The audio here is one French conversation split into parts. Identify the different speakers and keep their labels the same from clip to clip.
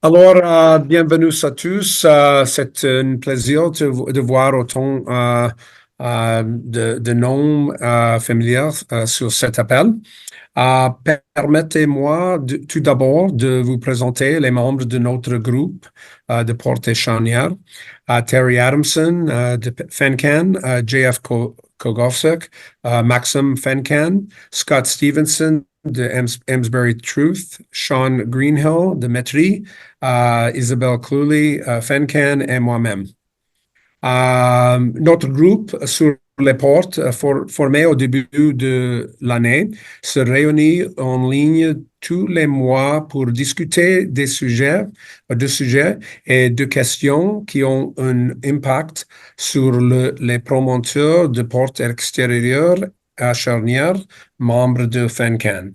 Speaker 1: Alors, bienvenue à tous. C'est un plaisir de voir autant de noms familiers sur cet appel. Permettez-moi tout d'abord de vous présenter les membres de notre groupe de Porte et Chaudière. Terry Adamson de Fencan, JF Kogowczyk, Maxim Fencan, Scott Stevenson de Amesbury Truth, Sean Greenhill de Metri, Isabelle Cluley, Fencan et moi-même. Notre groupe sur les portes, formé au début de l'année, se réunit en ligne tous les mois pour discuter de sujets et de questions qui ont un impact sur les promoteurs de portes extérieures à charnière, membres de FENCAN.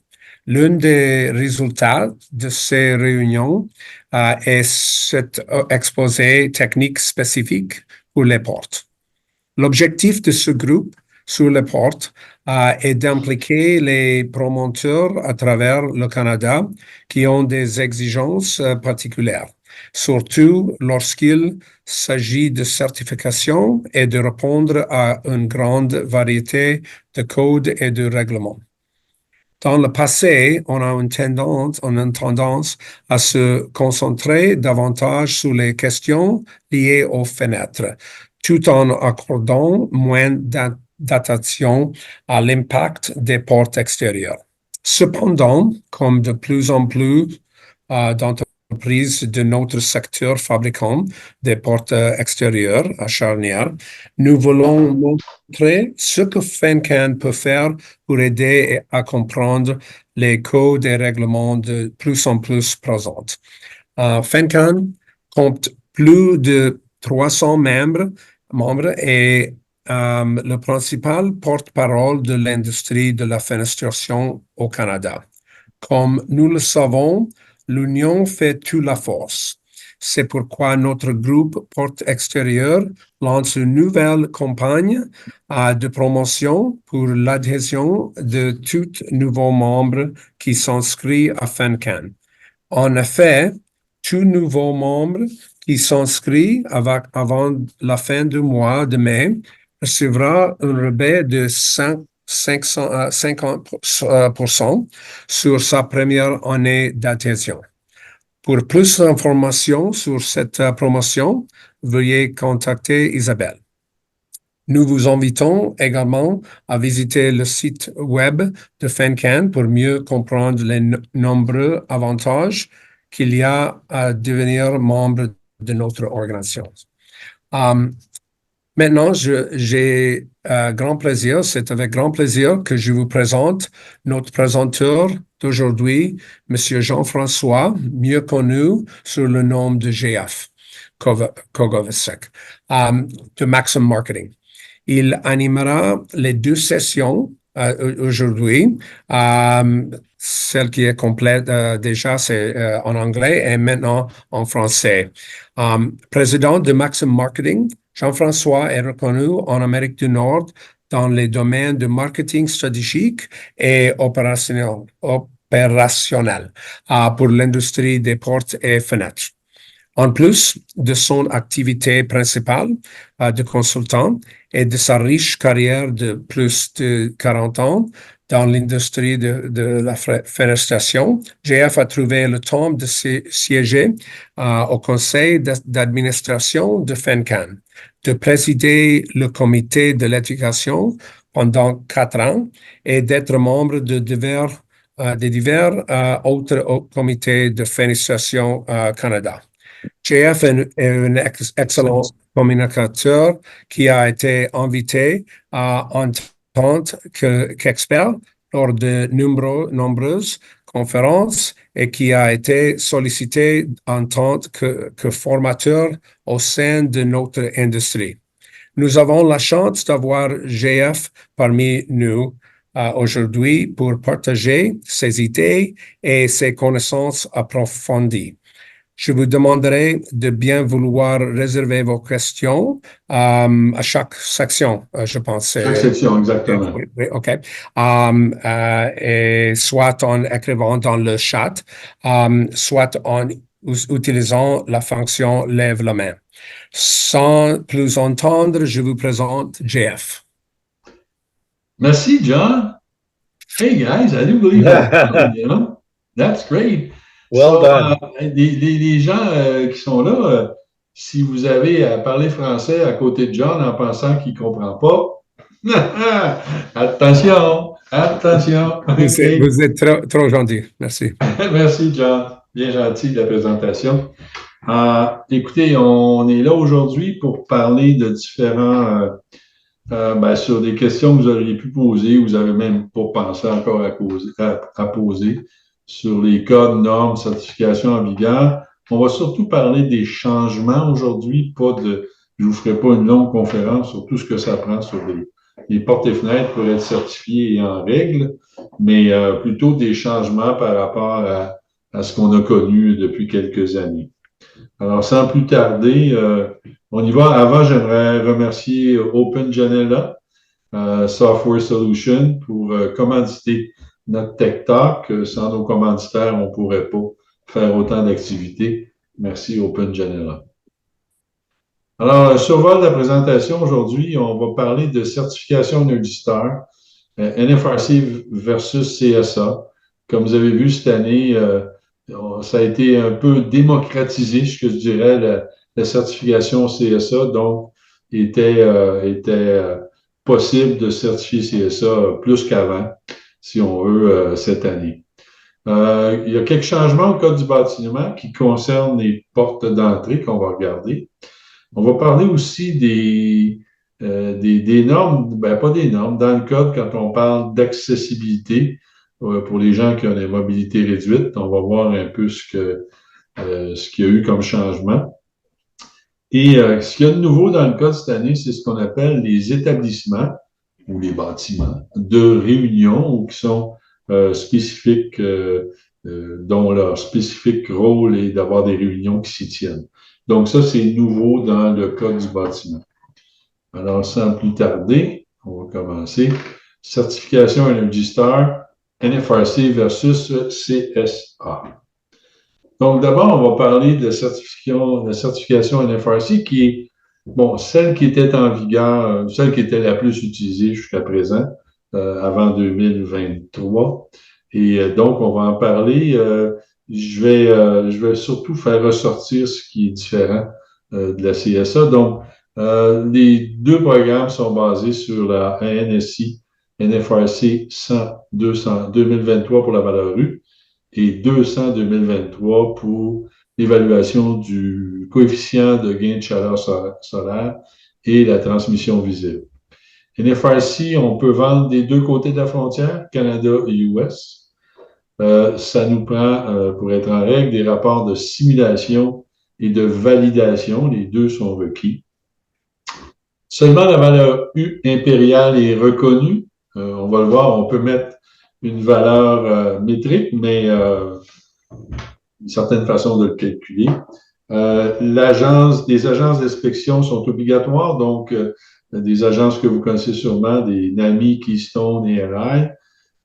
Speaker 1: L'un des résultats de ces réunions est cet exposé technique spécifique pour les portes. L'objectif de ce groupe sur les portes est d'impliquer les promoteurs à travers le Canada qui ont des exigences particulières, surtout lorsqu'il s'agit de certification et de répondre à une grande variété de codes et de règlements. Dans le passé, on a une tendance à se concentrer davantage sur les questions liées aux fenêtres, tout en accordant moins d'attention à l'impact des portes extérieures. Cependant, comme de plus en plus d'entreprises de notre secteur fabricant des portes extérieures à charnière, nous voulons montrer ce que FENCAN peut faire pour aider à comprendre les codes et règlements de plus en plus présents. FENCAN compte plus de 300 membres et le principal porte-parole de l'industrie de la fenestration au Canada. Comme nous le savons, l'union fait toute la force. C'est pourquoi notre groupe Porte Extérieure lance une nouvelle campagne de promotion pour l'adhésion de tous nouveaux membres qui s'inscrivent à FENCAN. En effet, tout nouveau membre qui s'inscrit avant la fin du mois de mai recevra un rabais de 50% sur sa première année d'adhésion. Pour plus d'informations sur cette promotion, veuillez contacter Isabelle. Nous vous invitons également à visiter le site web de FENCAN pour mieux comprendre les nombreux avantages qu'il y a à devenir membre de notre organisation. Maintenant, j'ai grand plaisir, c'est avec grand plaisir que je vous présente notre présenteur d'aujourd'hui, M. Jean-François, mieux connu sous le nom de GF Kogowczyk, de Maxim Marketing. Il animera les deux sessions aujourd'hui. Celle qui est complète déjà, c'est en anglais et maintenant en français. Président de Maxim Marketing, Jean-François est reconnu en Amérique du Nord dans les domaines de marketing stratégique et opérationnel pour l'industrie des portes et fenêtres. En plus de son activité principale de consultant et de sa riche carrière de plus de 40 ans dans l'industrie de la fenestration, GF a trouvé le temps de siéger au conseil d'administration de FENCAN, de présider le comité de l'éducation pendant 4 ans et d'être membre de divers autres comités de fenestration Canada. GF est un excellent communicateur qui a été invité en tant qu'expert lors de nombreuses conférences et qui a été sollicité en tant que formateur au sein de notre industrie. Nous avons la chance d'avoir GF parmi nous aujourd'hui pour partager ses idées et ses connaissances approfondies. Je vous demanderai de bien vouloir réserver vos questions à chaque section, je pense.
Speaker 2: Chaque section, exactement.
Speaker 1: Oui, OK. Et soit en écrivant dans le chat, soit en utilisant la fonction lève la main. Sans plus entendre, je vous présente JF.
Speaker 2: Merci, John. Hey, guys, I do believe I'm on, you know? That's great.
Speaker 3: Well
Speaker 2: So,
Speaker 3: done.
Speaker 2: les gens qui sont là, si vous avez à parler français à côté de John en pensant qu'il ne comprend pas, attention, attention, OK.
Speaker 1: Vous êtes trop, trop gentil. Merci.
Speaker 2: Merci, John. Bien gentil de la présentation. Écoutez, on est là aujourd'hui pour parler de différents sur des questions que vous auriez pu poser, vous avez même pas pensé encore à poser sur les codes, normes, certifications en vigueur. On va surtout parler des changements aujourd'hui, je vous ferai pas une longue conférence sur tout ce que ça prend sur les portes et fenêtres pour être certifié et en règle, mais plutôt des changements par rapport à ce qu'on a connu depuis quelques années. Alors, sans plus tarder, on y va. Avant, j'aimerais remercier OpenGenella Software Solution pour commanditer notre Tech Talk. Sans nos commanditaires, on ne pourrait pas faire autant d'activités. Merci OpenGenella. Alors, sur vol de la présentation aujourd'hui, on va parler de certification Energy Star, NFRC versus CSA. Comme vous avez vu cette année, ça a été un peu démocratisé, ce que je dirais, la certification CSA, donc était possible de certifier CSA plus qu'avant, si on veut, cette année. Il y a quelques changements au code du bâtiment qui concernent les portes d'entrée qu'on va regarder. On va parler aussi des normes, pas des normes, dans le code, quand on parle d'accessibilité, pour les gens qui ont des mobilités réduites, on va voir un peu ce qu'il y a eu comme changement. Et ce qu'il y a de nouveau dans le code cette année, c'est ce qu'on appelle les établissements ou les bâtiments de réunion ou qui sont spécifiques, dont leur spécifique rôle est d'avoir des réunions qui s'y tiennent. Donc ça, c'est nouveau dans le code du bâtiment. Alors, sans plus tarder, on va commencer. Certification Energy Star, NFRC versus CSA. Donc, d'abord, on va parler de la certification NFRC qui est, celle qui était en vigueur, celle qui était la plus utilisée jusqu'à présent, avant 2023. Et donc, on va en parler. Je vais surtout faire ressortir ce qui est différent de la CSA. Donc, les deux programmes sont basés sur la ANSI NFRC 100, 200, 2023 pour la valeur U et 200 2023 pour l'évaluation du coefficient de gain de chaleur solaire et la transmission visible. NFRC, on peut vendre des deux côtés de la frontière, Canada et US. Ça nous prend, pour être en règle, des rapports de simulation et de validation. Les deux sont requis. Seulement la valeur U impériale est reconnue. On va le voir, on peut mettre une valeur métrique, mais une certaine façon de le calculer. Les agences d'inspection sont obligatoires, donc des agences que vous connaissez sûrement, des NAMI, Keystone et RI.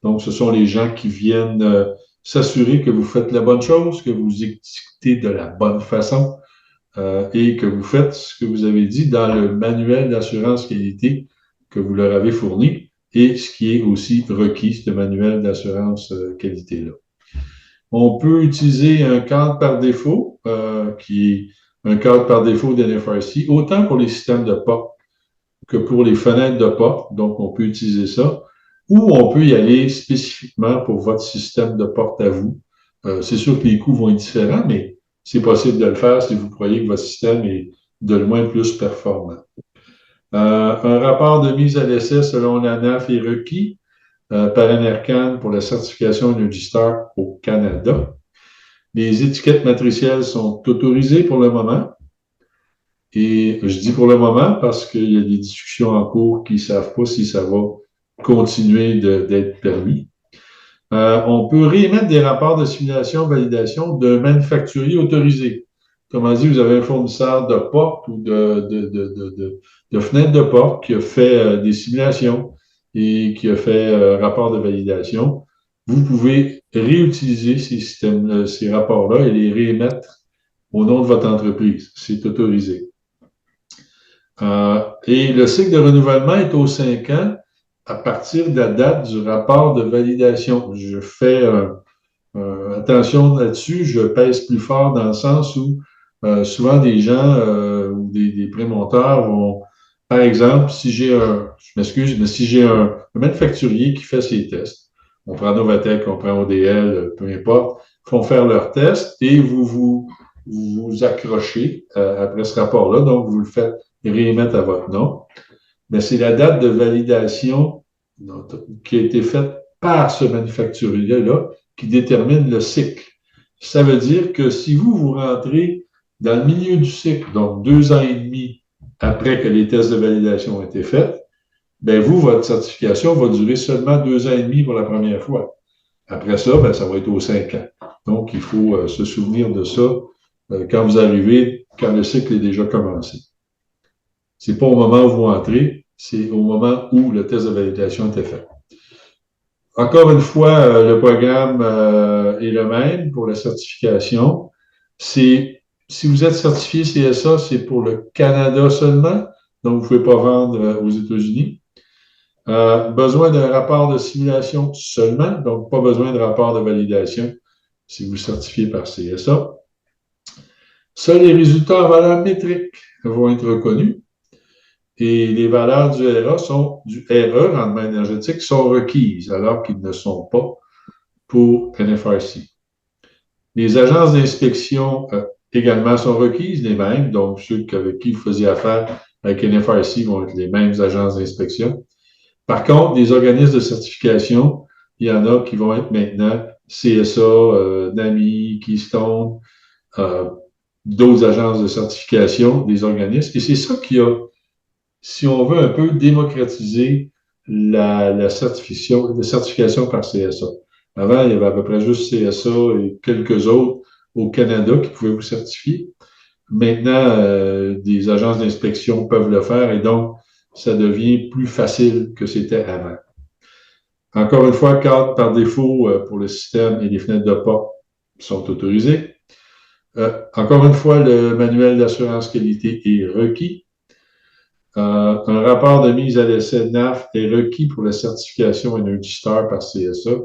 Speaker 2: Donc, ce sont les gens qui viennent s'assurer que vous faites la bonne chose, que vous étiquetez de la bonne façon et que vous faites ce que vous avez dit dans le manuel d'assurance qualité que vous leur avez fourni et ce qui est aussi requis, ce manuel d'assurance qualité-là. On peut utiliser un cadre par défaut, qui est un cadre par défaut d'NFRC, autant pour les systèmes de porte que pour les fenêtres de porte. Donc, on peut utiliser ça. Ou on peut y aller spécifiquement pour votre système de porte à vous. C'est sûr que les coûts vont être différents, mais c'est possible de le faire si vous croyez que votre système est de loin plus performant. Un rapport de mise à l'essai selon l'ANAF est requis par NRCan pour la certification Energy Star au Canada. Les étiquettes matricielles sont autorisées pour le moment. Et je dis pour le moment parce qu'il y a des discussions en cours qui ne savent pas si ça va continuer d'être permis. On peut réémettre des rapports de simulation validation d'un manufacturier autorisé. Comment dire, vous avez un fournisseur de porte ou de fenêtres de porte qui a fait des simulations et qui a fait rapport de validation. Vous pouvez réutiliser ces rapports-là et les réémettre au nom de votre entreprise. C'est autorisé. Et le cycle de renouvellement est aux 5 ans à partir de la date du rapport de validation. Je fais attention là-dessus, je pèse plus fort dans le sens où souvent des gens ou des prémonteurs vont, par exemple, si j'ai je m'excuse, mais si j'ai un manufacturier qui fait ses tests, on prend Novatec, on prend ODL, peu importe, font faire leurs tests et vous accrochez après ce rapport-là, donc vous le faites réémettre à votre nom. Mais c'est la date de validation qui a été faite par ce manufacturier-là qui détermine le cycle. Ça veut dire que si vous rentrez dans le milieu du cycle, donc 2 ans et demi après que les tests de validation ont été faits, ben vous, votre certification va durer seulement 2 ans et demi pour la première fois. Après ça, ben, ça va être aux 5 ans. Donc, il faut se souvenir de ça quand vous arrivez, quand le cycle est déjà commencé. C'est pas au moment où vous entrez, c'est au moment où le test de validation était fait. Encore une fois, le programme est le même pour la certification. Si vous êtes certifié CSA, c'est pour le Canada seulement, donc vous ne pouvez pas vendre aux États-Unis. Besoin d'un rapport de simulation seulement, donc pas besoin de rapport de validation si vous certifiez par CSA. Seuls les résultats en valeur métrique vont être reconnus. Et les valeurs du RE, rendement énergétique, sont requises, alors qu'ils ne sont pas pour NFRC. Les agences d'inspection également sont requises, les mêmes, donc ceux avec qui vous faisiez affaire avec NFRC vont être les mêmes agences d'inspection. Par contre, les organismes de certification, il y en a qui vont être maintenant CSA, NAMI, Keystone, d'autres agences de certification, des organismes. Et c'est ça qui a, si on veut un peu démocratiser la certification par CSA. Avant, il y avait à peu près juste CSA et quelques autres au Canada qui pouvaient vous certifier. Maintenant, des agences d'inspection peuvent le faire et donc, ça devient plus facile que c'était avant. Encore une fois, cadre par défaut pour le système et les fenêtres de porte sont autorisés. Encore une fois, le manuel d'assurance qualité est requis. Un rapport de mise à l'essai NAF est requis pour la certification Energy Star par CSA.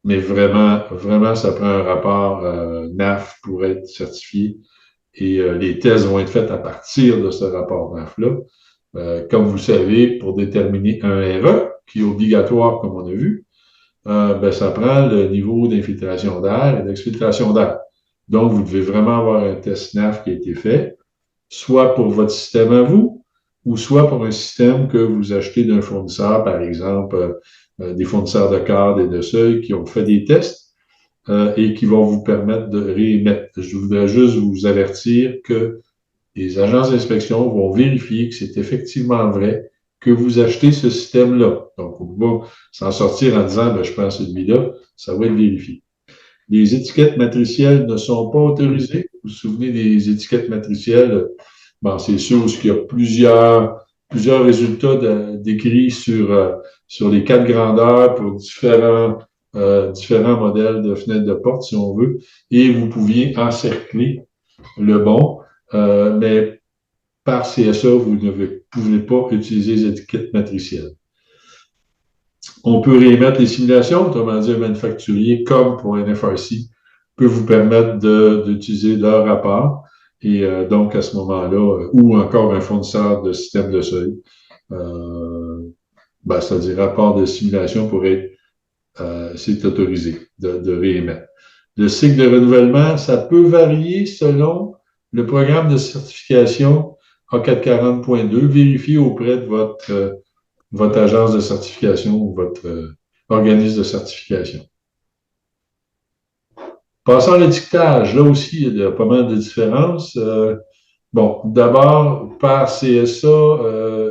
Speaker 2: Mais vraiment, vraiment, ça prend un rapport NAF pour être certifié. Et les tests vont être faits à partir de ce rapport NAF-là. Comme vous savez, pour déterminer un RE, qui est obligatoire, comme on a vu, ben, ça prend le niveau d'infiltration d'air et d'exfiltration d'air. Donc, vous devez vraiment avoir un test NAF qui a été fait, soit pour votre système à vous, ou soit pour un système que vous achetez d'un fournisseur, par exemple, des fournisseurs de cadres et de seuil qui ont fait des tests et qui vont vous permettre de réémettre. Je voudrais juste vous avertir que les agences d'inspection vont vérifier que c'est effectivement vrai que vous achetez ce système-là. Donc, on va s'en sortir en disant, ben, je prends celui-là, ça va être vérifié. Les étiquettes matricielles ne sont pas autorisées. Vous vous souvenez des étiquettes matricielles? Bon, c'est sûr qu'il y a plusieurs résultats décrits sur les 4 grandeurs pour différents modèles de fenêtres de porte, si on veut, et vous pouviez encercler le bon, mais par CSA, vous ne pouvez pas utiliser les étiquettes matricielles. On peut réémettre les simulations, autrement dit, un manufacturier, comme pour NFRC, peut vous permettre d'utiliser leur rapport. Et donc, à ce moment-là, ou encore un fournisseur de système de seuil, c'est-à-dire rapport de simulation pour être, c'est autorisé de réémettre. Le cycle de renouvellement, ça peut varier selon le programme de certification A440.2. Vérifiez auprès de votre agence de certification ou votre organisme de certification. Passons à l'étiquetage, là aussi, il y a pas mal de différences. D'abord, par CSA,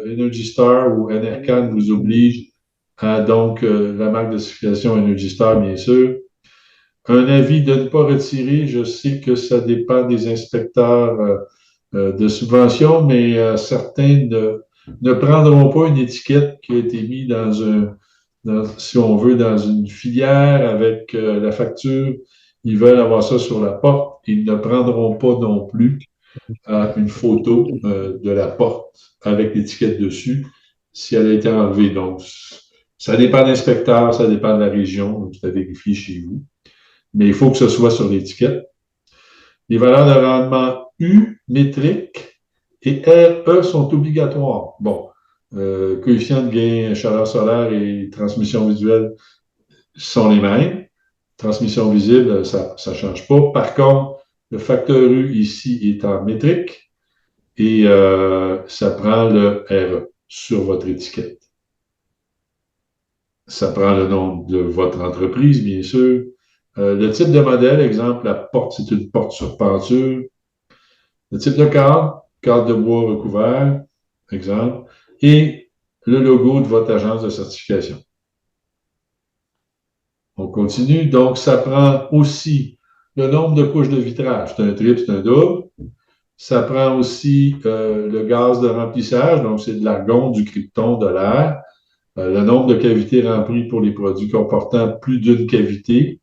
Speaker 2: Energy Star ou NRCan vous oblige à donc la marque de certification Energy Star, bien sûr. Un avis de ne pas retirer, je sais que ça dépend des inspecteurs de subvention, mais certains ne prendront pas une étiquette qui a été mise si on veut, dans une filière avec la facture ils veulent avoir ça sur la porte, ils ne prendront pas non plus une photo de la porte avec l'étiquette dessus si elle a été enlevée. Donc, ça dépend de l'inspecteur, ça dépend de la région, donc à vérifier chez vous. Mais il faut que ce soit sur l'étiquette. Les valeurs de rendement U, métrique, et RE sont obligatoires. Bon, coefficient de gain, chaleur solaire et transmission visuelle sont les mêmes. Transmission visible, ça ne change pas. Par contre, le facteur U ici est en métrique et ça prend le RE sur votre étiquette. Ça prend le nom de votre entreprise, bien sûr. Le type de modèle, exemple, la porte, c'est une porte sur peinture. Le type de cadre de bois recouvert, exemple, et le logo de votre agence de certification. On continue. Donc, ça prend aussi le nombre de couches de vitrage. C'est un triple, c'est un double. Ça prend aussi le gaz de remplissage, donc c'est de l'argon, du krypton, de l'air. Le nombre de cavités remplies pour les produits comportant plus d'une cavité.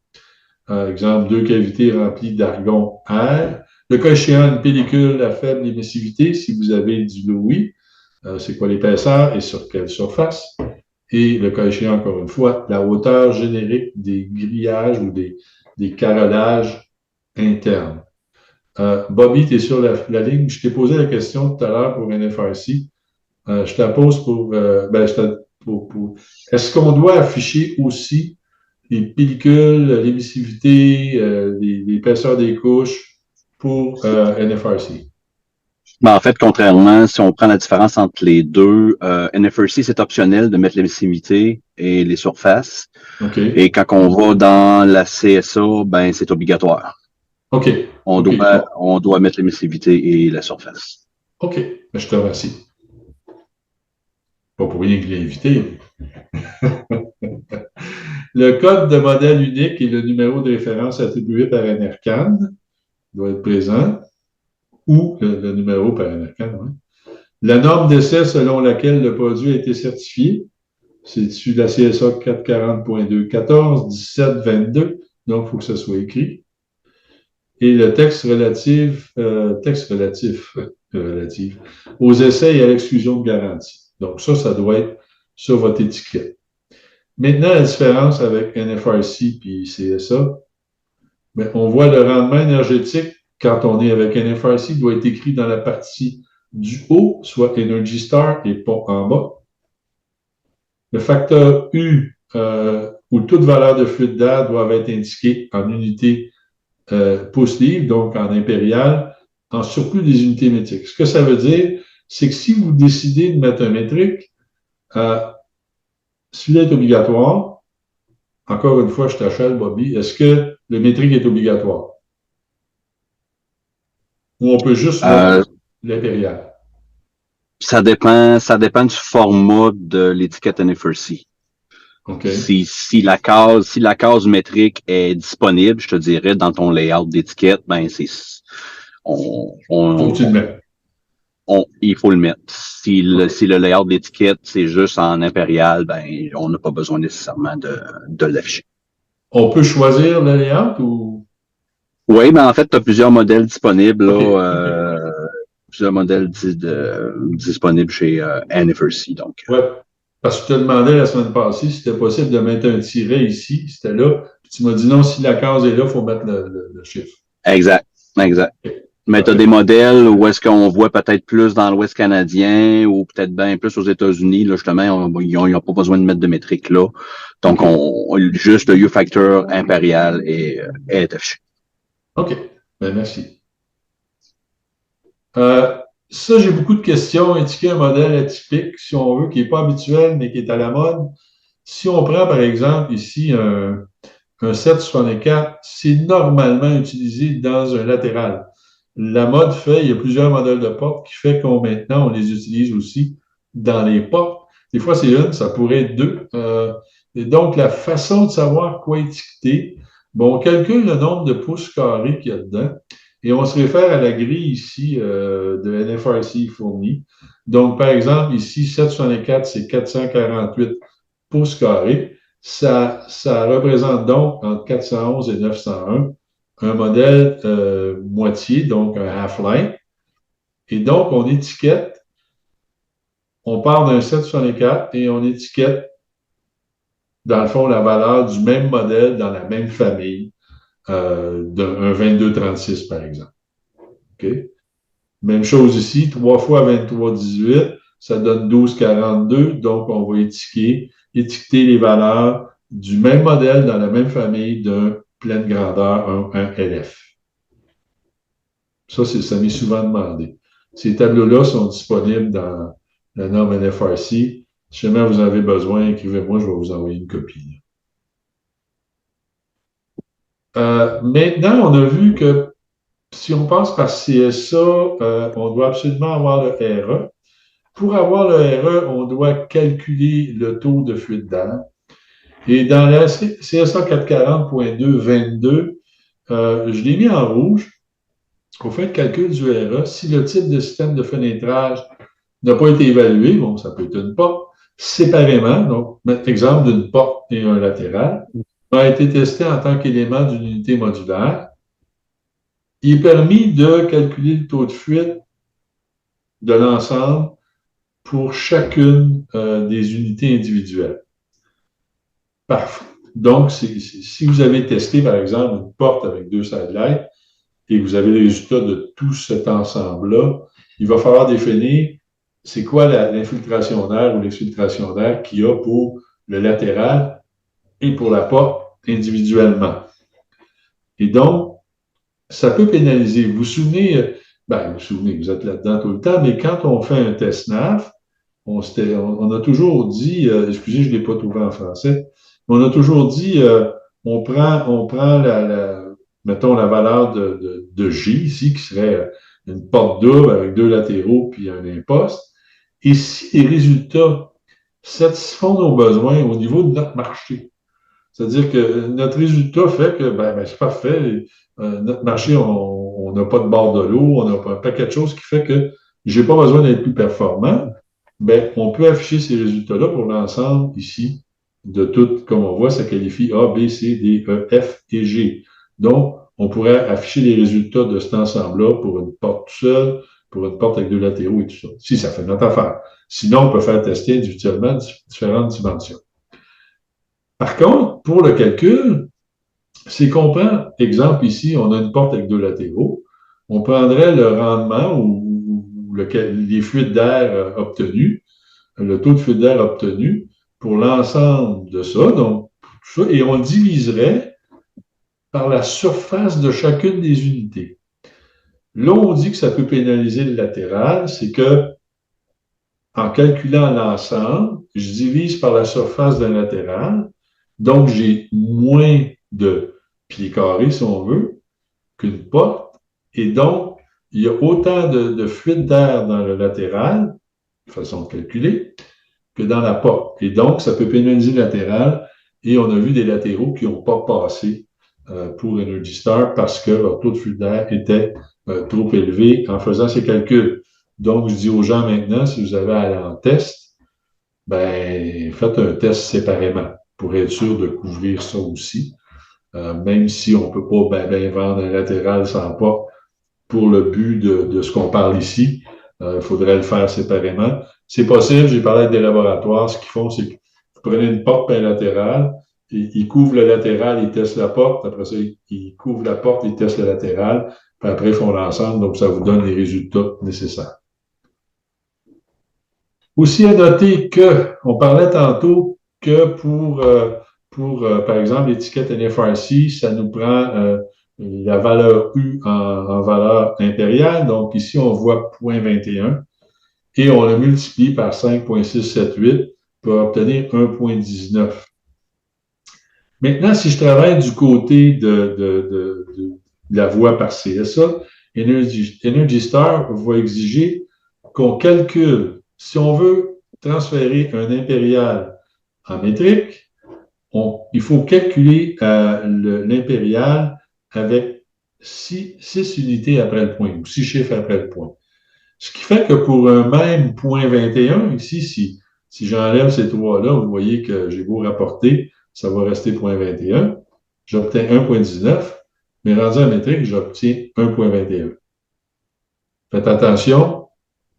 Speaker 2: Exemple, 2 cavités remplies d'argon air. Le cas échéant, une pellicule à faible émissivité, si vous avez du Louis, c'est quoi l'épaisseur et sur quelle surface. Et le cas échéant, encore une fois, la hauteur générique des grillages ou des carrelages internes. Bobby, tu es sur la ligne. Je t'ai posé la question tout à l'heure pour NFRC. Je te la pose Est-ce qu'on doit afficher aussi les pellicules, l'émissivité, l'épaisseur des couches pour NFRC?
Speaker 3: Ben, en fait, contrairement, si on prend la différence entre les deux, NFRC, c'est optionnel de mettre l'émissivité et les surfaces.
Speaker 2: Okay.
Speaker 3: Et quand on va dans la CSA, ben, c'est obligatoire.
Speaker 2: OK.
Speaker 3: On doit mettre l'émissivité et la surface.
Speaker 2: OK. Ben, je te remercie. Pas pour rien que je l'ai invité. Le code de modèle unique et le numéro de référence attribué par NRCan doit être présent, ou le numéro par NRCan, oui. La norme d'essai selon laquelle le produit a été certifié, c'est issu de la CSA 440.2.14, 17, 22, donc il faut que ce soit écrit. Et le texte relatif aux essais et à l'exclusion de garantie. Donc ça doit être sur votre étiquette. Maintenant, la différence avec NFRC puis CSA, bien, on voit le rendement énergétique quand on est avec NFRC doit être écrit dans la partie du haut, soit Energy Star et pas en bas. Le facteur U, où toute valeur de fluide d'air doit être indiquée en unité pouce-livre, donc en impérial, en surplus des unités métriques. Ce que ça veut dire, c'est que si vous décidez de mettre un métrique, celui-là est obligatoire. Encore une fois, je t'achète, Bobby. Est-ce que le métrique est obligatoire? Ou on peut juste mettre l'impérial?
Speaker 3: Ça dépend du format de l'étiquette NFRC.
Speaker 2: Okay.
Speaker 3: Si la case métrique est disponible, je te dirais, dans ton layout d'étiquette, ben, il faut le mettre. Si le layout d'étiquette, c'est juste en impérial, ben, on n'a pas besoin nécessairement de l'afficher.
Speaker 2: On peut choisir le layout ou?
Speaker 3: Oui, mais en fait, tu as plusieurs modèles disponibles, là, plusieurs modèles disponibles chez NFRC, donc.
Speaker 2: Ouais. Parce que je te demandais la semaine passée si c'était possible de mettre un tiret ici, c'était là. Puis tu m'as dit non, si la case est là, il faut mettre le chiffre.
Speaker 3: Exact. Okay. Mais tu as des modèles où est-ce qu'on voit peut-être plus dans l'Ouest canadien ou peut-être bien plus aux États-Unis. Là, justement, ils n'ont pas besoin de mettre de métrique là. Donc, juste le U-factor impérial est affiché.
Speaker 2: OK. Ben, merci. Ça, j'ai beaucoup de questions. Indiquer un modèle atypique, si on veut, qui n'est pas habituel, mais qui est à la mode. Si on prend, par exemple, ici, un 764, c'est normalement utilisé dans un latéral. La mode fait, il y a plusieurs modèles de portes qui fait qu'on maintenant, on les utilise aussi dans les portes. Des fois, c'est une, ça pourrait être deux. Et donc, la façon de savoir quoi étiqueter, bon, on calcule le nombre de pouces carrés qu'il y a dedans et on se réfère à la grille ici de NFRC fournie. Donc, par exemple, ici, 764, c'est 448 pouces carrés. Ça représente donc entre 411 et 901 un modèle moitié, donc un half-line. Et donc, on étiquette, on part d'un 764 et on étiquette, dans le fond, la valeur du même modèle dans la même famille, d'un 2236, par exemple. OK? Même chose ici, 3 fois 2318, ça donne 1242, donc on va étiqueter les valeurs du même modèle dans la même famille d'un pleine grandeur, un LF. Ça m'est souvent demandé. Ces tableaux-là sont disponibles dans la norme NFRC. Si jamais vous en avez besoin, écrivez-moi, je vais vous envoyer une copie. Maintenant, on a vu que si on passe par CSA, on doit absolument avoir le RE. Pour avoir le RE, on doit calculer le taux de fuite d'air. Et dans la CSA 440.2.22, je l'ai mis en rouge. Au fait de calcul du RE, si le type de système de fenêtrage n'a pas été évalué, bon, ça peut être une porte, séparément, donc, exemple d'une porte et un latéral, a été testé en tant qu'élément d'une unité modulaire. Il est permis de calculer le taux de fuite de l'ensemble pour chacune des unités individuelles. Parfait. Donc, si vous avez testé, par exemple, une porte avec 2 sidelights et que vous avez les résultats de tout cet ensemble-là, il va falloir définir c'est quoi l'infiltration d'air ou l'exfiltration d'air qu'il y a pour le latéral et pour la porte individuellement. Et donc, ça peut pénaliser. Vous vous souvenez, vous êtes là-dedans tout le temps, mais quand on fait un test NAF, on a toujours dit, excusez, je ne l'ai pas trouvé en français, mais on a toujours dit, on prend mettons, la valeur de G ici, qui serait une porte double avec 2 latéraux puis un imposte. Et si les résultats satisfont nos besoins au niveau de notre marché, c'est-à-dire que notre résultat fait que, c'est parfait, notre marché, on n'a pas de bord de l'eau, on n'a pas un paquet de choses qui fait que j'ai pas besoin d'être plus performant, on peut afficher ces résultats-là pour l'ensemble ici de tout, comme on voit, ça qualifie A, B, C, D, E, F et G. Donc, on pourrait afficher les résultats de cet ensemble-là pour une porte seule, pour une porte avec 2 latéraux et tout ça. Si ça fait notre affaire. Sinon, on peut faire tester individuellement différentes dimensions. Par contre, pour le calcul, c'est qu'on prend, exemple ici, on a une porte avec 2 latéraux, on prendrait le rendement ou les fuites d'air obtenues, le taux de fuite d'air obtenu pour l'ensemble de ça, donc tout ça, et on diviserait par la surface de chacune des unités. Là, on dit que ça peut pénaliser le latéral, c'est que en calculant l'ensemble, je divise par la surface d'un latéral, donc j'ai moins de pieds carrés, si on veut, qu'une porte, et donc il y a autant de fuite d'air dans le latéral, de façon de calculer, que dans la porte. Et donc, ça peut pénaliser le latéral, et on a vu des latéraux qui n'ont pas passé pour Energy Star parce que leur taux de fuite d'air était trop élevé en faisant ces calculs. Donc, je dis aux gens maintenant, si vous avez à aller en test, faites un test séparément pour être sûr de couvrir ça aussi. Même si on ne peut pas vendre un latéral sans porte pour le but de ce qu'on parle ici, il faudrait le faire séparément. C'est possible, j'ai parlé avec des laboratoires, ce qu'ils font, c'est que vous prenez une porte et un latéral, ils couvrent le latéral, ils testent la porte, après ça, ils couvrent la porte, ils testent le latéral, puis après, ils font l'ensemble, donc ça vous donne les résultats nécessaires. Aussi à noter que, on parlait tantôt que pour par exemple, l'étiquette NFRC, ça nous prend la valeur U en valeur impériale. Donc, ici, on voit 0.21 et on le multiplie par 5.678 pour obtenir 1.19. Maintenant, si je travaille du côté de la voie par CSA, Energy Star va exiger qu'on calcule, si on veut transférer un impérial en métrique, il faut calculer l'impérial avec 6 unités après le point, ou 6 chiffres après le point. Ce qui fait que pour un même point 21, ici, si j'enlève ces 3-là, vous voyez que j'ai beau rapporter, ça va rester point 21. J'obtiens 1.19. mais rendu en métrique, j'obtiens 1,21. Faites attention,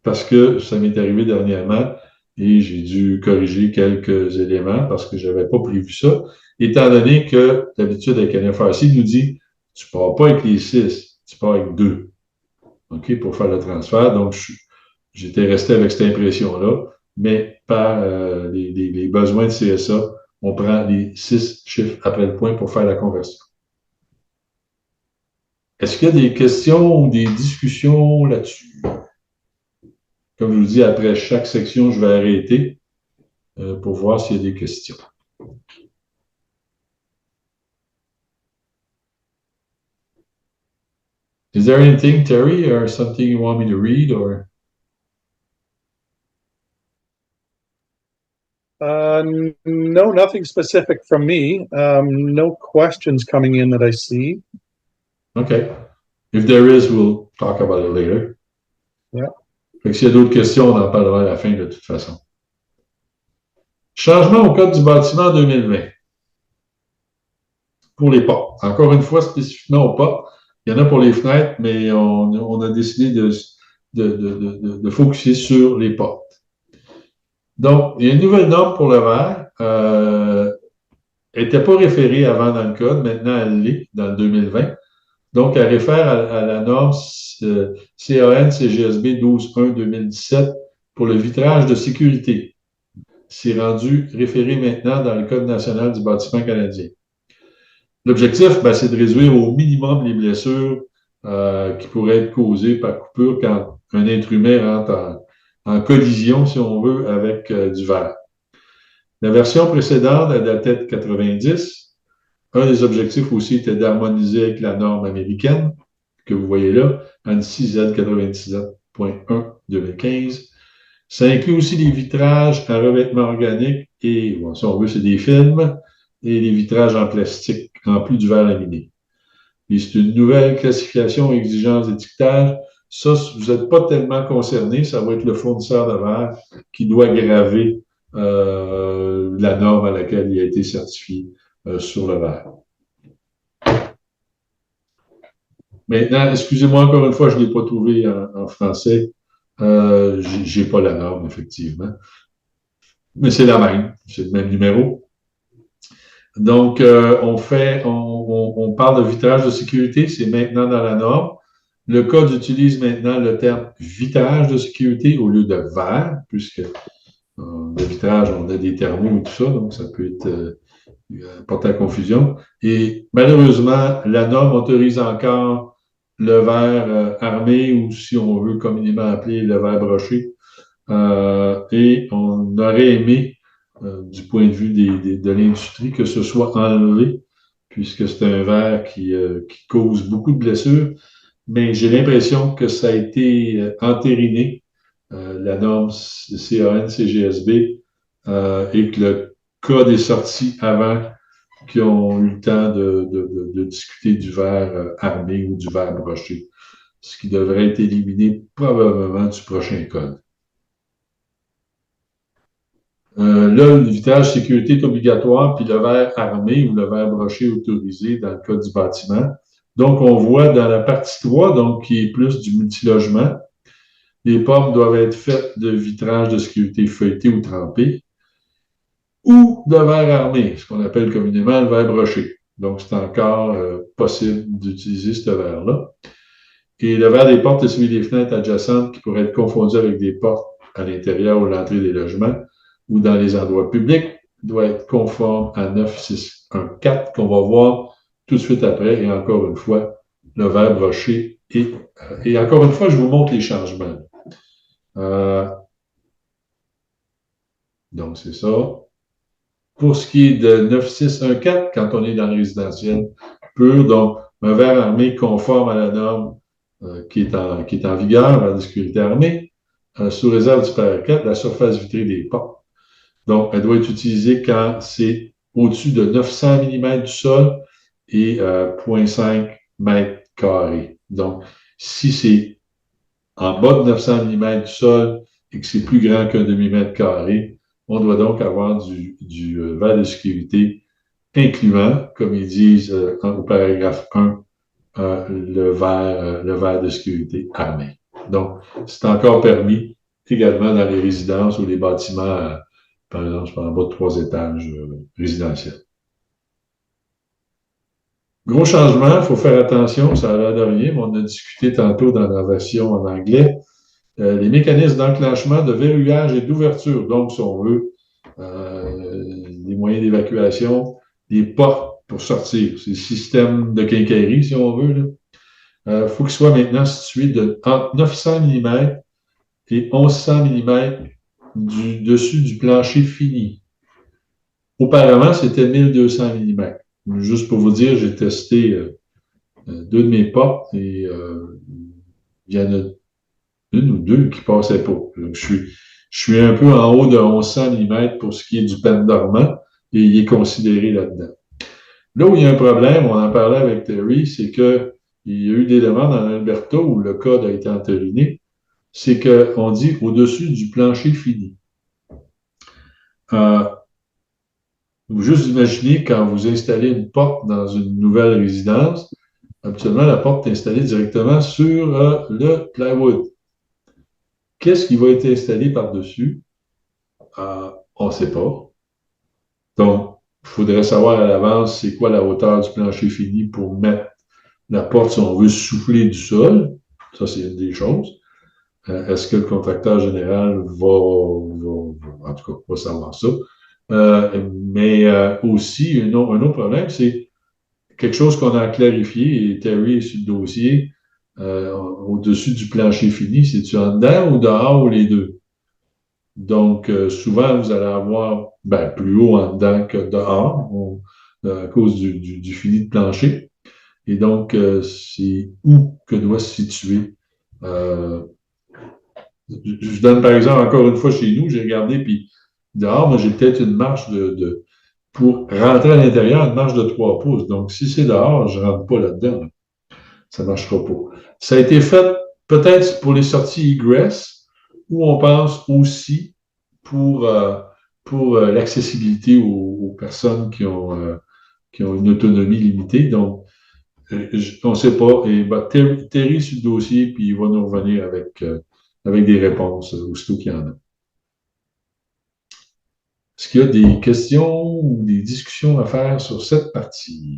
Speaker 2: parce que ça m'est arrivé dernièrement et j'ai dû corriger quelques éléments parce que je n'avais pas prévu ça, étant donné que d'habitude avec NFRC, il nous dit tu ne pars pas avec les 6, tu pars avec 2. OK, pour faire le transfert. Donc, j'étais resté avec cette impression-là, mais par les besoins de CSA, on prend les 6 chiffres après le point pour faire la conversion. Est-ce qu'il y a des questions ou des discussions là-dessus? Comme je vous dis, après chaque section, je vais arrêter pour voir s'il y a des questions. Is there anything, Terry, or something you want me to read, or?
Speaker 4: No, nothing specific from me. No questions coming in that I see.
Speaker 2: Okay. If there is, we'll talk about it later.
Speaker 4: Yeah.
Speaker 2: Fait que s'il y a d'autres questions, on en parlera à la fin de toute façon. Changement au code du bâtiment 2020. Pour les portes. Encore une fois, spécifiquement aux portes. Il y en a pour les fenêtres, mais on a décidé de focuser sur les portes. Donc, il y a une nouvelle norme pour le verre. Elle n'était pas référée avant dans le code, maintenant elle l'est dans le 2020. Donc, elle réfère à la norme CAN-CGSB 12.1-2017 pour le vitrage de sécurité. C'est rendu référé maintenant dans le Code national du bâtiment canadien. L'objectif, c'est de réduire au minimum les blessures qui pourraient être causées par coupure quand un être humain rentre en collision, si on veut, avec du verre. La version précédente, elle datait de 90. Un des objectifs aussi était d'harmoniser avec la norme américaine, que vous voyez là, ANSI Z97.1-2015. Ça inclut aussi les vitrages en revêtement organique et, si on veut, c'est des films, et les vitrages en plastique, en plus du verre laminé. Et c'est une nouvelle classification et exigence d'étiquetage. Ça, vous n'êtes pas tellement concerné, ça va être le fournisseur de verre qui doit graver la norme à laquelle il a été certifié sur le verre. Maintenant, excusez-moi encore une fois, je ne l'ai pas trouvé en français. J'ai pas la norme, effectivement. Mais c'est la même, c'est le même numéro. Donc, on parle de vitrage de sécurité, c'est maintenant dans la norme. Le code utilise maintenant le terme vitrage de sécurité au lieu de verre, puisque le vitrage, on a des thermos et tout ça, donc ça peut être porter à confusion. Et malheureusement, la norme autorise encore le verre armé ou, si on veut communément appeler le verre broché. Et on aurait aimé, du point de vue de l'industrie, que ce soit enlevé, puisque c'est un verre qui cause beaucoup de blessures. Mais j'ai l'impression que ça a été entériné, la norme CAN-CGSB, et que le code est sorti avant qu'ils ont eu le temps de discuter du verre armé ou du verre broché, ce qui devrait être éliminé probablement du prochain code. Là, le vitrage sécurité est obligatoire, puis le verre armé ou le verre broché autorisé dans le code du bâtiment. Donc, on voit dans la partie 3, donc qui est plus du multilogement, les portes doivent être faites de vitrage de sécurité feuilleté ou trempé, ou de verre armé, ce qu'on appelle communément le verre broché. Donc, c'est encore possible d'utiliser ce verre-là. Et le verre des portes et celui des fenêtres adjacentes qui pourraient être confondus avec des portes à l'intérieur ou à l'entrée des logements ou dans les endroits publics doit être conforme à 9614 qu'on va voir tout de suite après. Et encore une fois, le verre broché. Et encore une fois, je vous montre les changements. Donc, c'est ça. Pour ce qui est de 9614, quand on est dans le résidentiel pur, donc un verre armé conforme à la norme qui est en vigueur dans la sécurité armée, sous réserve du paragraphe 4, la surface vitrée des portes. Donc, elle doit être utilisée quand c'est au-dessus de 900 mm du sol et 0,5 mètres carrés. Donc, si c'est en bas de 900 mm du sol et que c'est plus grand qu'un demi-mètre carré, on doit donc avoir du verre de sécurité incluant, comme ils disent au paragraphe 1, le verre de sécurité armé. Donc, c'est encore permis également dans les résidences ou les bâtiments, par exemple, en bas de 3 étages résidentiels. Gros changement, il faut faire attention, ça a l'air de rien, mais on a discuté tantôt dans la version en anglais. Les mécanismes d'enclenchement, de verrouillage et d'ouverture. Donc, si on veut, les moyens d'évacuation, les portes pour sortir. C'est le système de quincaillerie, si on veut. Il faut qu'il soit maintenant situé entre 900 mm et 1100 mm du dessus du plancher fini. Auparavant, c'était 1200 mm. Juste pour vous dire, j'ai testé 2 de mes portes et il y en a une ou deux qui passaient pas. Donc, je suis un peu en haut de 1100 mm pour ce qui est du pendormant et il est considéré là-dedans. Là où il y a un problème, on en parlait avec Terry, c'est que il y a eu des demandes en Alberta où le code a été entériné, c'est qu'on dit au-dessus du plancher fini. Vous juste imaginez quand vous installez une porte dans une nouvelle résidence, habituellement la porte est installée directement sur le plywood. Qu'est-ce qui va être installé par-dessus? On ne sait pas. Donc, il faudrait savoir à l'avance c'est quoi la hauteur du plancher fini pour mettre la porte si on veut souffler du sol. Ça, c'est une des choses. Est-ce que le contracteur général en tout cas, va savoir ça? Mais aussi, un autre problème, c'est quelque chose qu'on a clarifié, et Terry est sur le dossier, au-dessus du plancher fini, c'est-tu en dedans ou dehors ou les deux? Donc, souvent, vous allez avoir plus haut en dedans que dehors, à cause du fini de plancher. Et donc, c'est où que doit se situer. Je donne par exemple, encore une fois, chez nous, j'ai regardé, puis dehors, moi, j'ai peut-être une marche pour rentrer à l'intérieur, une marche de 3 pouces. Donc, si c'est dehors, je ne rentre pas là-dedans. Là. Ça ne marchera pas. Ça a été fait peut-être pour les sorties egress, ou on pense aussi pour l'accessibilité aux personnes qui ont une autonomie limitée. Donc, on ne sait pas. Et Terry sur le dossier, puis il va nous revenir avec des réponses aussitôt qu'il y en a. Est-ce qu'il y a des questions ou des discussions à faire sur cette partie?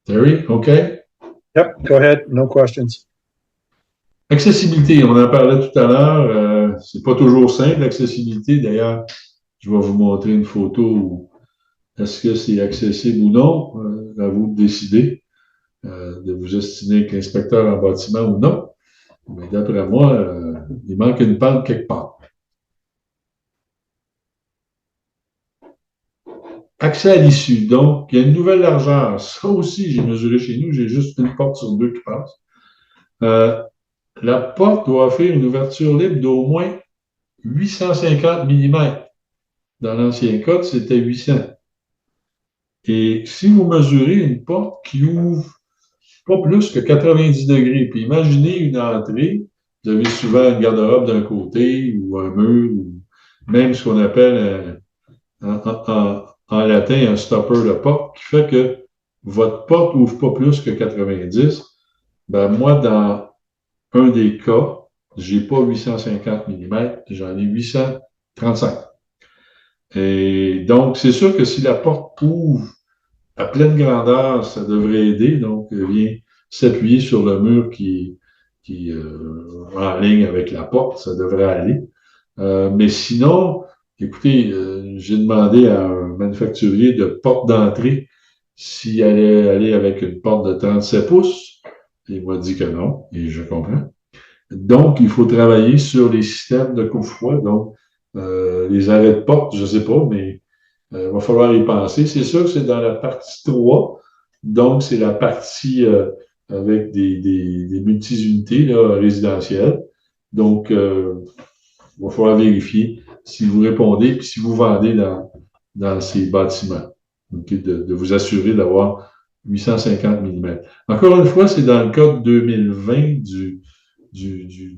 Speaker 2: Terry, OK?
Speaker 4: Yep, go ahead. No questions.
Speaker 2: Accessibilité, on en parlait tout à l'heure. C'est pas toujours simple, l'accessibilité. D'ailleurs, je vais vous montrer une photo où est-ce que c'est accessible ou non. À vous de décider, de vous estimer que l'inspecteur en bâtiment ou non. Mais d'après moi, il manque une pente quelque part. Accès à l'issue. Donc, il y a une nouvelle largeur. Ça aussi, j'ai mesuré chez nous. J'ai juste une porte sur 2 qui passe. La porte doit offrir une ouverture libre d'au moins 850 mm. Dans l'ancien code, c'était 800. Et si vous mesurez une porte qui ouvre pas plus que 90 degrés, puis imaginez une entrée, vous avez souvent une garde-robe d'un côté ou un mur, ou même ce qu'on appelle en latin un stopper de porte, qui fait que votre porte ouvre pas plus que 90. Moi, dans un des cas, j'ai pas 850 mm, j'en ai 835. Et donc, c'est sûr que si la porte ouvre à pleine grandeur, ça devrait aider. Donc, vient s'appuyer sur le mur qui en ligne avec la porte, ça devrait aller. Mais sinon, écoutez, j'ai demandé à un manufacturier de porte d'entrée s'il allait aller avec une porte de 37 pouces. Il m'a dit que non, et je comprends. Donc, il faut travailler sur les systèmes de couvre-froid. Donc, les arrêts de porte, je ne sais pas, mais il va falloir y penser. C'est sûr que c'est dans la partie 3. Donc, c'est la partie avec des multi-unités là, résidentielles. Donc, il va falloir vérifier si vous répondez et si vous vendez dans ces bâtiments. Okay, de vous assurer d'avoir 850 mm. Encore une fois, c'est dans le code 2020 du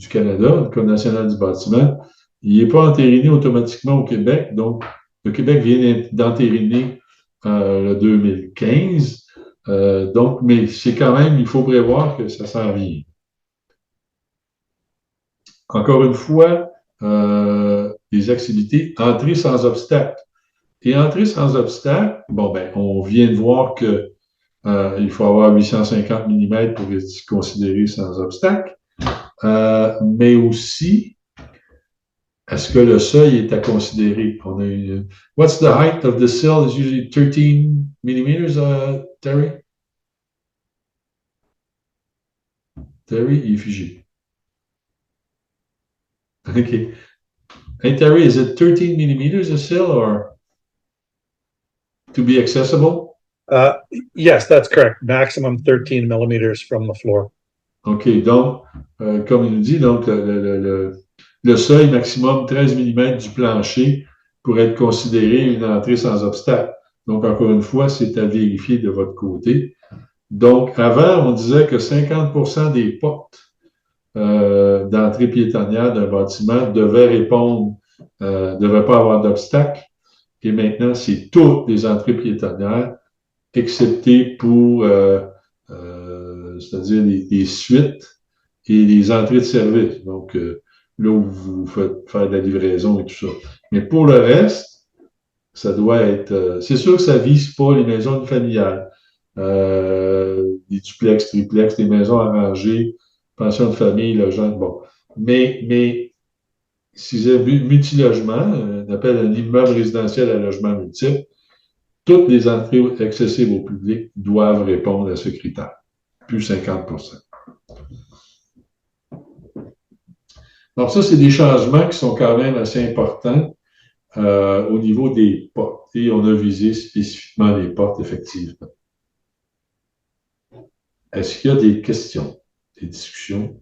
Speaker 2: Canada, le Code national du bâtiment. Il n'est pas entériné automatiquement au Québec, donc Le Québec vient d'entériner le 2015. Donc, mais c'est quand même, il faut prévoir que ça s'en vient. Encore une fois, les activités, entrée sans obstacle. Et entrée sans obstacle, bon, ben, on vient de voir que il faut avoir 850 mm pour être considéré sans obstacle. Mais aussi, est-ce que le seuil est à considérer? On a une... What's the height of the sill? Is usually 13 mm, Terry? Terry, il est figé. OK. Hey, Terry, is it 13 mm a sill or to be accessible?
Speaker 4: Yes, that's correct. Maximum 13 millimeters from the floor.
Speaker 2: OK. Donc, comme il nous dit, donc, le seuil maximum 13 mm du plancher pour être considéré une entrée sans obstacle. Donc, encore une fois, c'est à vérifier de votre côté. Donc, avant, on disait que 50% des portes d'entrée piétonnière d'un bâtiment devaient répondre, ne devaient pas avoir d'obstacle. Et maintenant, c'est toutes les entrées piétonnières, excepté pour, c'est-à-dire les suites et les entrées de service. Donc, là où vous faites faire de la livraison et tout ça. Mais pour le reste, ça doit être... c'est sûr que ça ne vise pas les maisons familiales. Les duplex, triplex, les maisons arrangées, pension de famille, logement, bon. Mais si vous avez multilogement, on appelle un immeuble résidentiel à logement multiple, toutes les entrées accessibles au public doivent répondre à ce critère, plus 50%. Donc ça, c'est des changements qui sont quand même assez importants au niveau des portes. Et on a visé spécifiquement les portes, effectivement. Est-ce qu'il y a des questions, des discussions?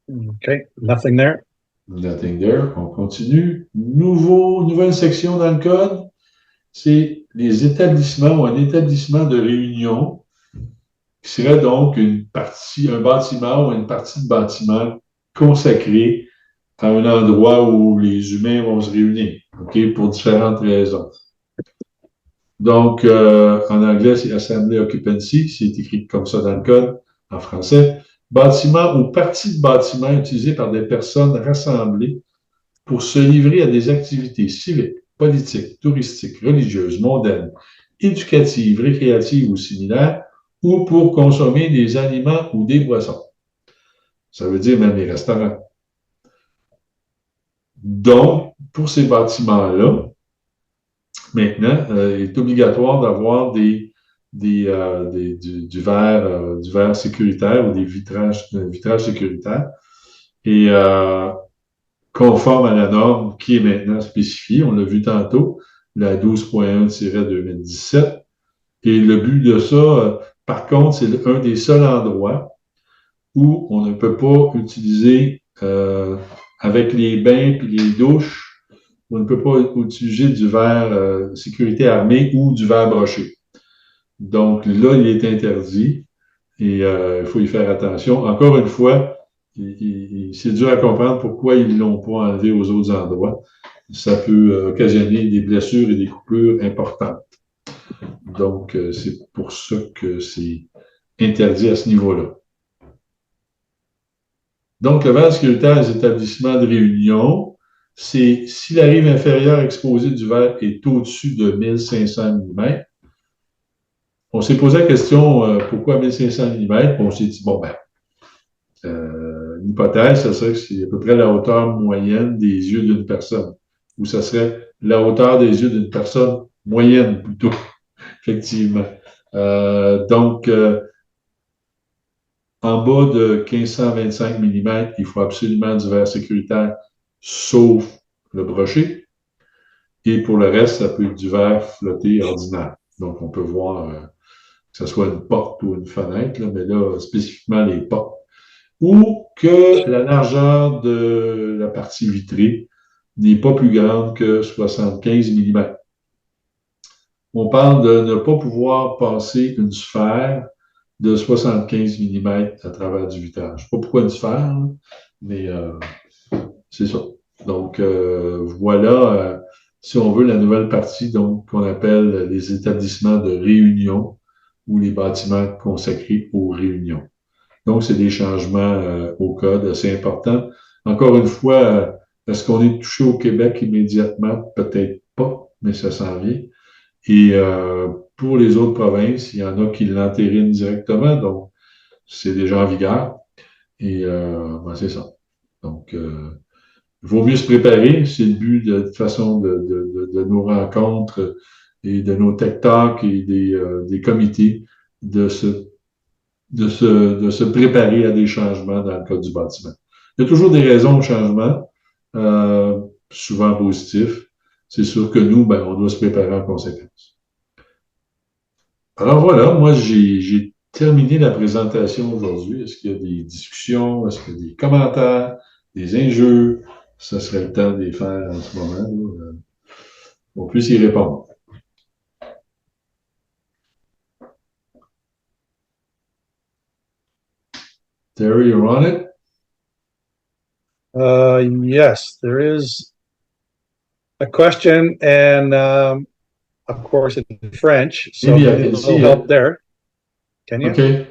Speaker 4: Okay, nothing there.
Speaker 2: Nothing there. On continue. Nouvelle section dans le code, c'est les établissements ou un établissement de réunion qui serait donc une partie, un bâtiment ou une partie de bâtiment consacré à un endroit où les humains vont se réunir, OK, pour différentes raisons. Donc, en anglais, c'est Assembly Occupancy, c'est écrit comme ça dans le code, en français. Bâtiment ou partie de bâtiment utilisé par des personnes rassemblées pour se livrer à des activités civiques, politiques, touristiques, religieuses, mondaines, éducatives, récréatives ou similaires, ou pour consommer des aliments ou des boissons. Ça veut dire même les restaurants. Donc, pour ces bâtiments-là, maintenant, il est obligatoire d'avoir du verre sécuritaire ou des vitrages sécuritaires et conforme à la norme qui est maintenant spécifiée. On l'a vu tantôt, la 12.1-2017. Et le but de ça, par contre, c'est un des seuls endroits où on ne peut pas utiliser avec les bains et les douches, on ne peut pas utiliser du verre sécurité armée ou du verre broché. Donc là, il est interdit et il faut y faire attention. Encore une fois, c'est dur à comprendre pourquoi ils ne l'ont pas enlevé aux autres endroits. Ça peut occasionner des blessures et des coupures importantes. Donc, c'est pour ça que c'est interdit à ce niveau-là. Donc, le verre sécuritaire des établissements de réunion, c'est si la rive inférieure exposée du verre est au-dessus de 1500 mm. On s'est posé la question pourquoi 1500 mm? On s'est dit, bon, ben, l'hypothèse, ça serait que c'est à peu près la hauteur moyenne des yeux d'une personne, ou ça serait la hauteur des yeux d'une personne moyenne plutôt, effectivement. Donc, en bas de 1525 mm, il faut absolument du verre sécuritaire, sauf le broché. Et pour le reste, ça peut être du verre flotté ordinaire. Donc, on peut voir que ce soit une porte ou une fenêtre, là, mais là, spécifiquement les portes. Ou que la largeur de la partie vitrée n'est pas plus grande que 75 mm. On parle de ne pas pouvoir passer une sphère de 75 mm à travers du vitrage. Pas pourquoi une sphère, mais c'est ça. Donc, voilà si on veut, la nouvelle partie, donc, qu'on appelle les établissements de réunion ou les bâtiments consacrés aux réunions. Donc, c'est des changements au code assez importants. Encore une fois, est-ce qu'on est touché au Québec immédiatement? Peut-être pas, mais ça s'en vient. Et pour les autres provinces, il y en a qui l'entérinent directement, donc c'est déjà en vigueur. Et ben, c'est ça. Donc, il vaut mieux se préparer. C'est le but de toute façon de nos rencontres et de nos tech talks et des comités de se préparer à des changements dans le cas du bâtiment. Il y a toujours des raisons au changement, souvent positifs. C'est sûr que nous, ben, on doit se préparer en conséquence. Alors voilà, moi, j'ai terminé la présentation aujourd'hui. Est-ce qu'il y a des discussions? Est-ce qu'il y a des commentaires, des injures? Ça serait le temps de les faire en ce moment. Là. On puisse y répondre. Terry, you're on it?
Speaker 4: Yes, there is a question, and of course in French, so
Speaker 2: Maybe I
Speaker 4: a
Speaker 2: can
Speaker 4: little
Speaker 2: see
Speaker 4: help
Speaker 2: it.
Speaker 4: there. Can you?
Speaker 2: Okay.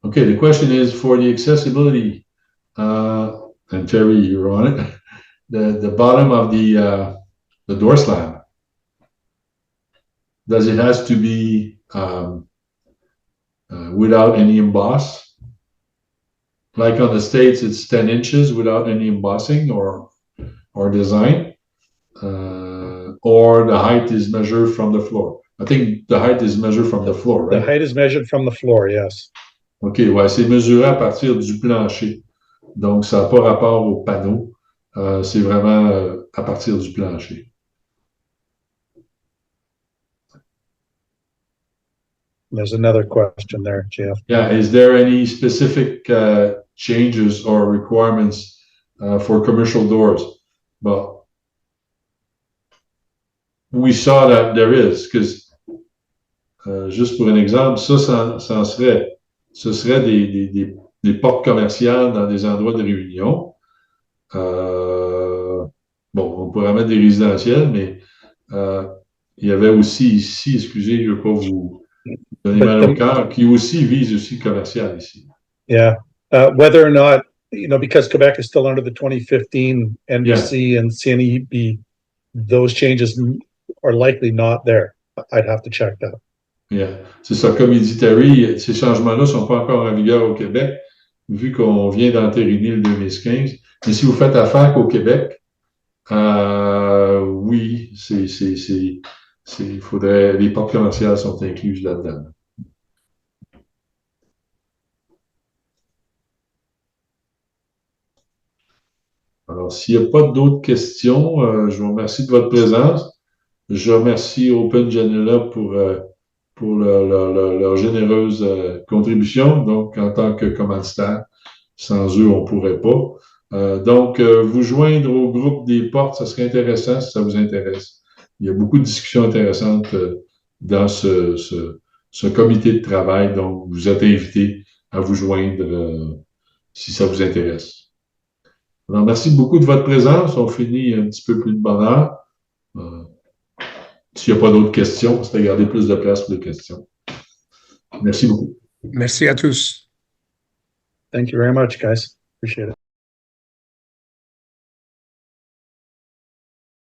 Speaker 2: Okay, the question is for the accessibility, and Terry, you're on it. The bottom of the door slam. Does it has to be without any emboss? Like on the States, it's 10 inches without any embossing or design, or the height is measured from the floor. I think the height is measured from the floor, right?
Speaker 4: The height is measured from the floor, yes.
Speaker 2: OK, ouais, c'est mesuré à partir du plancher. Donc, ça n'a pas rapport au panneau. C'est vraiment à partir du plancher.
Speaker 4: There's another question there, Jeff.
Speaker 2: Yeah, is there any specific changes or requirements for commercial doors? Well, we saw that there is, because juste pour un exemple, ce serait des portes commerciales dans des endroits de réunion. Bon, on pourrait mettre des résidentiels, mais il y avait aussi ici, excusez, je ne veux pas vous donner mal au cœur, qui aussi vise aussi le commercial ici.
Speaker 4: Yeah. Whether or not, because Quebec is still under the 2015 NBC and CNEB, those changes are likely not there. I'd have to check that.
Speaker 2: Yeah. C'est ça, comme il dit Terry, ces changements-là ne sont pas encore en vigueur au Québec, vu qu'on vient d'entériner le 2015. Mais si vous faites affaire qu'au Québec, oui, il faudrait, les portes commerciales sont incluses là-dedans. Alors, s'il n'y a pas d'autres questions, je vous remercie de votre présence. Je remercie OpenGenella pour leur généreuse contribution. Donc, en tant que commanditaire, sans eux, on ne pourrait pas. Donc, vous joindre au groupe des portes, ça serait intéressant si ça vous intéresse. Il y a beaucoup de discussions intéressantes dans ce comité de travail. Donc, vous êtes invités à vous joindre si ça vous intéresse. Alors, merci beaucoup de votre présence. On finit un petit peu plus de bonne heure. S'il n'y a pas d'autres questions, c'est de garder plus de place pour les questions. Merci beaucoup.
Speaker 1: Merci à tous.
Speaker 4: Thank you very much, guys. Appreciate it.